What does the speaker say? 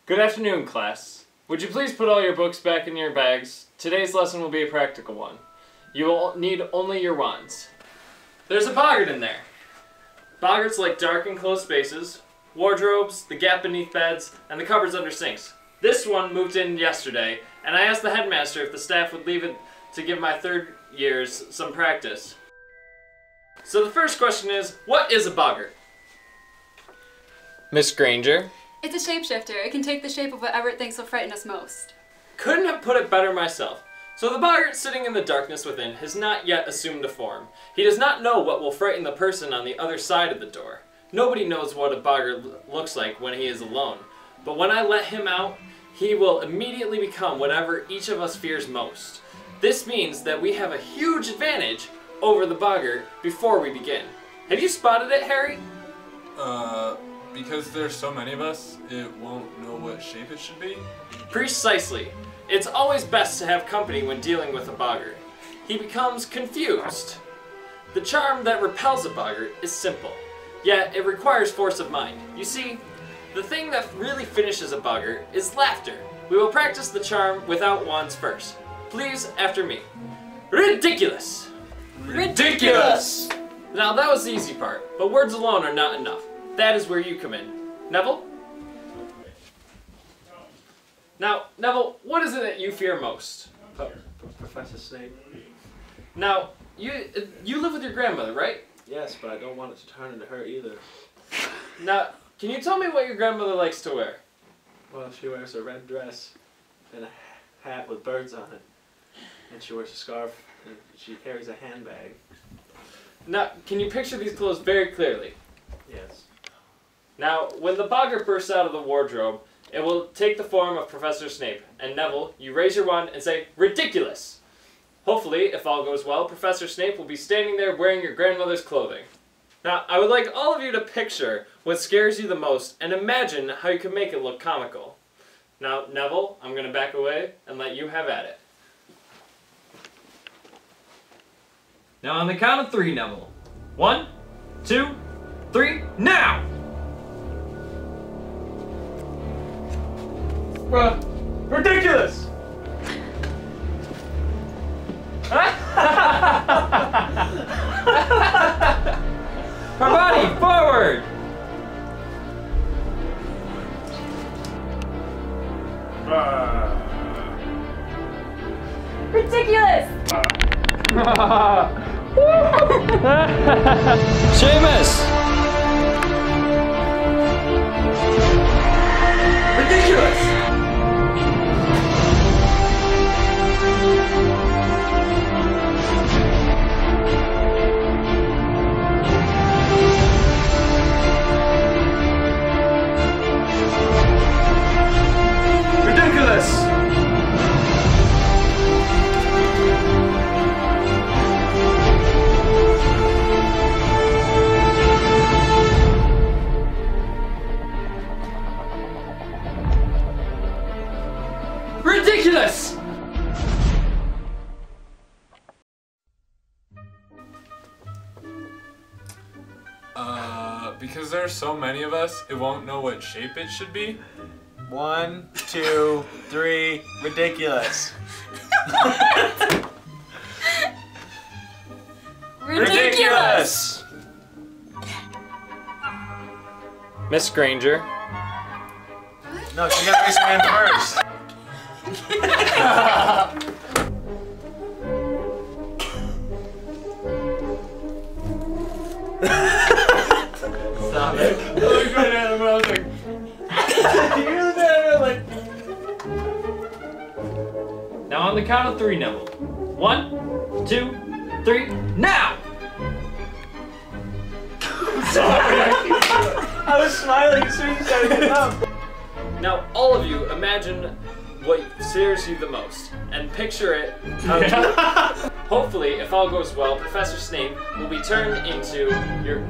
Good afternoon, class. Would you please put all your books back in your bags? Today's lesson will be a practical one. You will need only your wands. There's a Boggart in there. Boggarts like dark and closed spaces, wardrobes, the gap beneath beds, and the cupboards under sinks. This one moved in yesterday, and I asked the headmaster if the staff would leave it to give my third years some practice. So the first question is, what is a Boggart? Miss Granger? It's a shapeshifter. It can take the shape of whatever it thinks will frighten us most. Couldn't have put it better myself. So the Boggart sitting in the darkness within has not yet assumed a form. He does not know what will frighten the person on the other side of the door. Nobody knows what a Boggart looks like when he is alone. But when I let him out, he will immediately become whatever each of us fears most. This means that we have a huge advantage over the Boggart before we begin. Have you spotted it, Harry? Because there's so many of us, it won't know what shape it should be? Precisely. It's always best to have company when dealing with a Boggart. He becomes confused. The charm that repels a Boggart is simple, yet it requires force of mind. You see, the thing that really finishes a Boggart is laughter. We will practice the charm without wands first. Please, after me. Ridiculous! Ridiculous! Now that was the easy part, but words alone are not enough. That is where you come in. Neville? Now, Neville, what is it that you fear most? Professor Snape. Now, you live with your grandmother, right? Yes, but I don't want it to turn into her either. Now, can you tell me what your grandmother likes to wear? Well, she wears a red dress and a hat with birds on it. And she wears a scarf and she carries a handbag. Now, can you picture these clothes very clearly? Yes. Now, when the Boggart bursts out of the wardrobe, it will take the form of Professor Snape. And Neville, you raise your wand and say, ridiculous! Hopefully, if all goes well, Professor Snape will be standing there wearing your grandmother's clothing. Now, I would like all of you to picture what scares you the most and imagine how you can make it look comical. Now, Neville, I'm going to back away and let you have at it. Now, on the count of 3, Neville. 1, 2, 3, now! Ridiculous! Her body, forward! Ridiculous! Seamus! Ridiculous! Ridiculous! Ridiculous! Because there's so many of us, it won't know what shape it should be? 1, 2, 3, ridiculous. Ridiculous! Miss Granger. No, she got to raise her hand first. Stop it. I was going at him, I was like... You looked at him, like... Now on the count of 3, Neville. 1, 2, 3, now! Sorry, I was smiling as soon as I got up. Now all of you imagine what scares you the most, and picture it. Hopefully, if all goes well, Professor Snape will be turned into your...